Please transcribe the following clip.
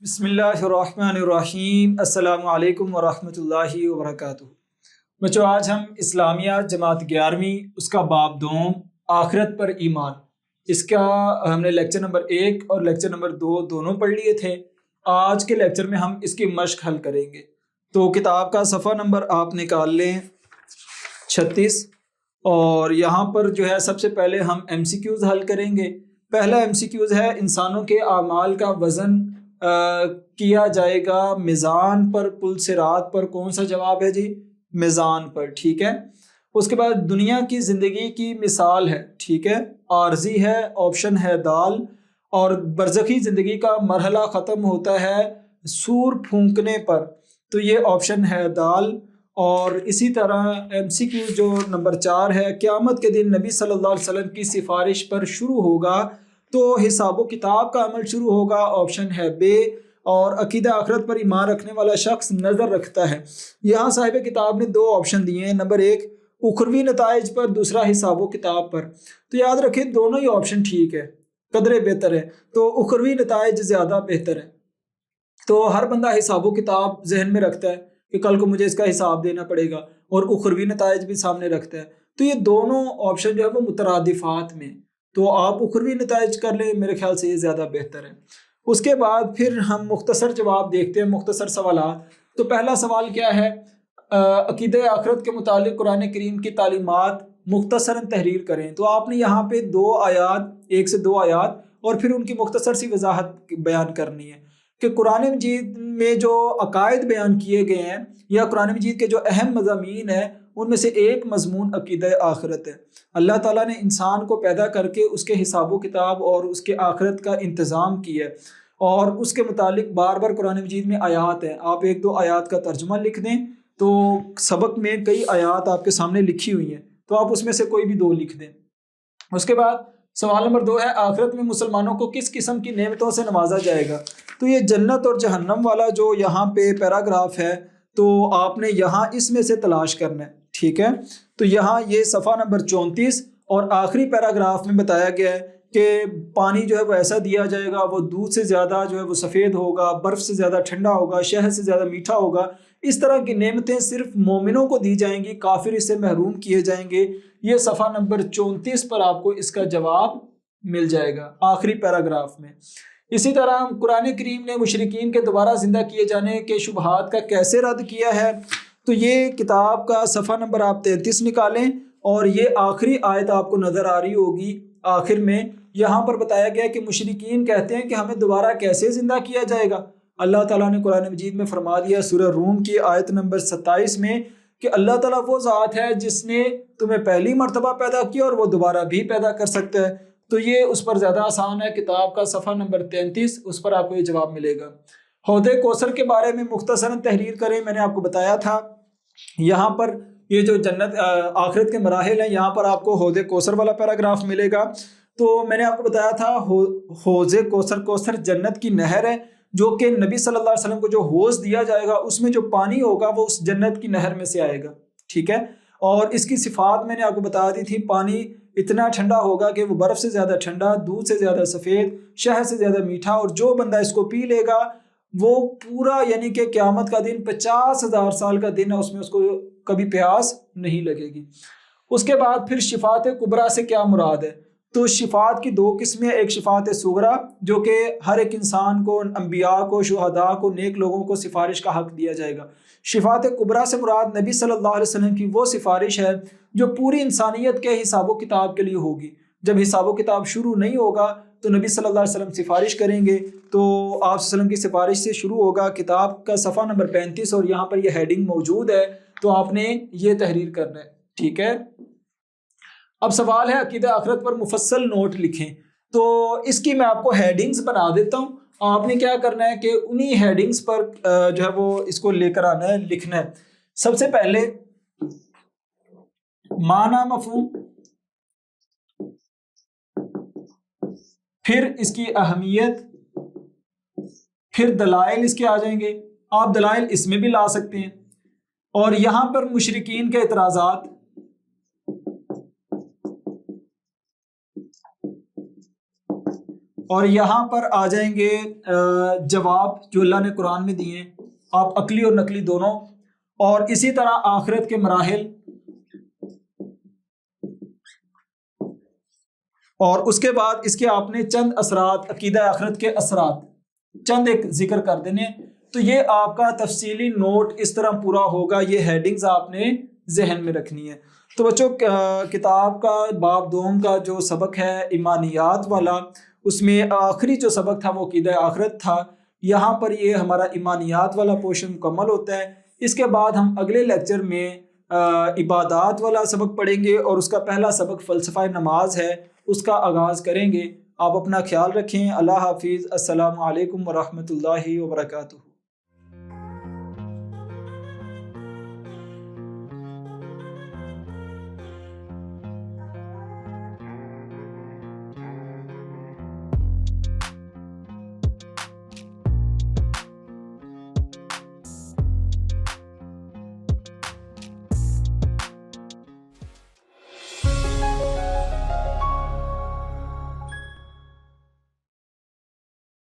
بسم اللہ الرحمن الرحیم۔ السلام علیکم ورحمۃ اللہ وبرکاتہ۔ بچوں، آج ہم اسلامیہ جماعت 11ویں اس کا باب دوم آخرت پر ایمان، اس کا ہم نے لیکچر نمبر 1 اور لیکچر نمبر 2 دونوں پڑھ لیے تھے۔ آج کے لیکچر میں ہم اس کی مشق حل کریں گے۔ تو کتاب کا صفحہ نمبر آپ نکال لیں 36، اور یہاں پر جو ہے سب سے پہلے ہم MCQs حل کریں گے۔ پہلا MCQs ہے انسانوں کے اعمال کا وزن کیا جائے گا میزان پر، پل صراط پر۔ کون سا جواب ہے جی؟ میزان پر، ٹھیک ہے۔ اس کے بعد دنیا کی زندگی کی مثال ہے، ٹھیک ہے، عارضی ہے، آپشن ہے دال۔ اور برزخی زندگی کا مرحلہ ختم ہوتا ہے سور پھونکنے پر، تو یہ آپشن ہے دال۔ اور اسی طرح MCQ جو نمبر 4 ہے، قیامت کے دن نبی صلی اللہ علیہ وسلم کی سفارش پر شروع ہوگا تو حساب و کتاب کا عمل شروع ہوگا، آپشن ہے بے۔ اور عقیدہ آخرت پر ایمان رکھنے والا شخص نظر رکھتا ہے۔ یہاں صاحب کتاب نے 2 آپشن دیے ہیں، نمبر 1 اخروی نتائج پر، دوسرا حساب و کتاب پر۔ تو یاد رکھیں دونوں ہی آپشن ٹھیک ہے، قدرے بہتر ہے، تو اخروی نتائج زیادہ بہتر ہے۔ تو ہر بندہ حساب و کتاب ذہن میں رکھتا ہے کہ کل کو مجھے اس کا حساب دینا پڑے گا، اور اخروی نتائج بھی سامنے رکھتا ہے۔ تو یہ دونوں آپشن جو ہے وہ مترادفات میں، تو آپ اخروی نتائج کر لیں، میرے خیال سے یہ زیادہ بہتر ہے۔ اس کے بعد پھر ہم مختصر جواب دیکھتے ہیں، مختصر سوالات۔ تو پہلا سوال کیا ہے؟ عقیدہ آخرت کے متعلق قرآن کریم کی تعلیمات مختصراً تحریر کریں۔ تو آپ نے یہاں پہ 2 آیات، 1 سے 2 آیات، اور پھر ان کی مختصر سی وضاحت بیان کرنی ہے کہ قرآن مجید میں جو عقائد بیان کیے گئے ہیں، یا قرآن مجید کے جو اہم مضامین ہیں، ان میں سے ایک مضمون عقیدہ آخرت ہے۔ اللہ تعالیٰ نے انسان کو پیدا کر کے اس کے حساب و کتاب اور اس کے آخرت کا انتظام کیا ہے، اور اس کے متعلق بار بار قرآن مجید میں آیات ہیں۔ آپ 1-2 آیات کا ترجمہ لکھ دیں، تو سبق میں کئی آیات آپ کے سامنے لکھی ہوئی ہیں، تو آپ اس میں سے کوئی بھی 2 لکھ دیں۔ اس کے بعد سوال نمبر 2 ہے آخرت میں مسلمانوں کو کس قسم کی نعمتوں سے نوازا جائے گا؟ تو یہ جنت اور جہنم والا جو یہاں پہ پیراگراف ہے، تو آپ نے یہاں اس میں سے تلاش کرنا ہے، ٹھیک ہے۔ تو یہاں یہ صفحہ نمبر 34 اور آخری پیراگراف میں بتایا گیا ہے کہ پانی جو ہے وہ ایسا دیا جائے گا، وہ دودھ سے زیادہ جو ہے وہ سفید ہوگا، برف سے زیادہ ٹھنڈا ہوگا، شہد سے زیادہ میٹھا ہوگا۔ اس طرح کی نعمتیں صرف مومنوں کو دی جائیں گی، کافر اس سے محروم کیے جائیں گے۔ یہ صفحہ نمبر 34 پر آپ کو اس کا جواب مل جائے گا آخری پیراگراف میں۔ اسی طرح قرآن کریم نے مشرکین کے دوبارہ زندہ کیے جانے کے شبہات کا کیسے رد کیا ہے؟ تو یہ کتاب کا صفحہ نمبر آپ 33 نکالیں، اور یہ آخری آیت آپ کو نظر آ رہی ہوگی آخر میں۔ یہاں پر بتایا گیا کہ مشرکین کہتے ہیں کہ ہمیں دوبارہ کیسے زندہ کیا جائے گا؟ اللہ تعالیٰ نے قرآن مجید میں فرما دیا سورہ روم کی آیت نمبر 27 میں کہ اللہ تعالیٰ وہ ذات ہے جس نے تمہیں پہلی مرتبہ پیدا کیا اور وہ دوبارہ بھی پیدا کر سکتا ہے۔ تو یہ اس پر زیادہ آسان ہے، کتاب کا صفحہ نمبر 33، اس پر آپ کو یہ جواب ملے گا۔ حوض کوثر کے بارے میں مختصراً تحریر کریں۔ میں نے آپ کو بتایا تھا یہاں پر یہ جو جنت آخرت کے مراحل ہیں، یہاں پر آپ کو حوض کوثر والا پیراگراف ملے گا۔ تو میں نے آپ کو بتایا تھا حوض کوثر جنت کی نہر ہے، جو کہ نبی صلی اللہ علیہ وسلم کو جو حوض دیا جائے گا، اس میں جو پانی ہوگا وہ اس جنت کی نہر میں سے آئے گا، ٹھیک ہے۔ اور اس کی صفات میں نے آپ کو بتا دی تھی، پانی اتنا ٹھنڈا ہوگا کہ وہ برف سے زیادہ ٹھنڈا، دودھ سے زیادہ سفید، شہد سے زیادہ میٹھا، اور جو بندہ اس کو پی لے گا وہ پورا، یعنی کہ قیامت کا دن 50,000 سال کا دن ہے، اس میں اس کو کبھی پیاس نہیں لگے گی۔ اس کے بعد پھر شفاعت کبریٰ سے کیا مراد ہے؟ تو شفاعت کی 2 قسمیں، ایک شفاعت صغریٰ جو کہ ہر ایک انسان کو، انبیاء کو، شہداء کو، نیک لوگوں کو سفارش کا حق دیا جائے گا۔ شفاعت کبریٰ سے مراد نبی صلی اللہ علیہ وسلم کی وہ سفارش ہے جو پوری انسانیت کے حساب و کتاب کے لیے ہوگی۔ جب حساب و کتاب شروع نہیں ہوگا تو نبی صلی اللہ علیہ وسلم سفارش کریں گے، تو آپ صلی اللہ علیہ وسلم کی سفارش سے شروع ہوگا۔ کتاب کا صفحہ نمبر 35 اور یہاں پر یہ ہیڈنگ موجود ہے، تو آپ نے یہ تحریر کرنا ہے، ٹھیک ہے۔ اب سوال ہے عقیدہ آخرت پر مفصل نوٹ لکھیں۔ تو اس کی میں آپ کو ہیڈنگز بنا دیتا ہوں، آپ نے کیا کرنا ہے کہ انہی ہیڈنگز پر جو ہے وہ اس کو لے کر آنا ہے، لکھنا ہے۔ سب سے پہلے معنی مفہوم، پھر اس کی اہمیت، پھر دلائل اس کے آ جائیں گے۔ آپ دلائل اس میں بھی لا سکتے ہیں، اور یہاں پر مشرکین کے اعتراضات، اور یہاں پر آ جائیں گے جواب جو اللہ نے قرآن میں دیے ہیں، آپ عقلی اور نقلی دونوں، اور اسی طرح آخرت کے مراحل، اور اس کے بعد اس کے آپ نے چند اثرات، عقیدہ آخرت کے اثرات چند ایک ذکر کر دینے۔ تو یہ آپ کا تفصیلی نوٹ اس طرح پورا ہوگا، یہ ہیڈنگز آپ نے ذہن میں رکھنی ہے۔ تو بچوں کتاب کا باب دوم کا جو سبق ہے ایمانیات والا، اس میں آخری جو سبق تھا وہ عقیدہ آخرت تھا۔ یہاں پر یہ ہمارا ایمانیات والا پورشن مکمل ہوتا ہے۔ اس کے بعد ہم اگلے لیکچر میں عبادات والا سبق پڑھیں گے، اور اس کا پہلا سبق فلسفہ نماز ہے، اس کا آغاز کریں گے۔ آپ اپنا خیال رکھیں۔ اللہ حافظ۔ السلام علیکم ورحمۃ اللہ وبرکاتہ۔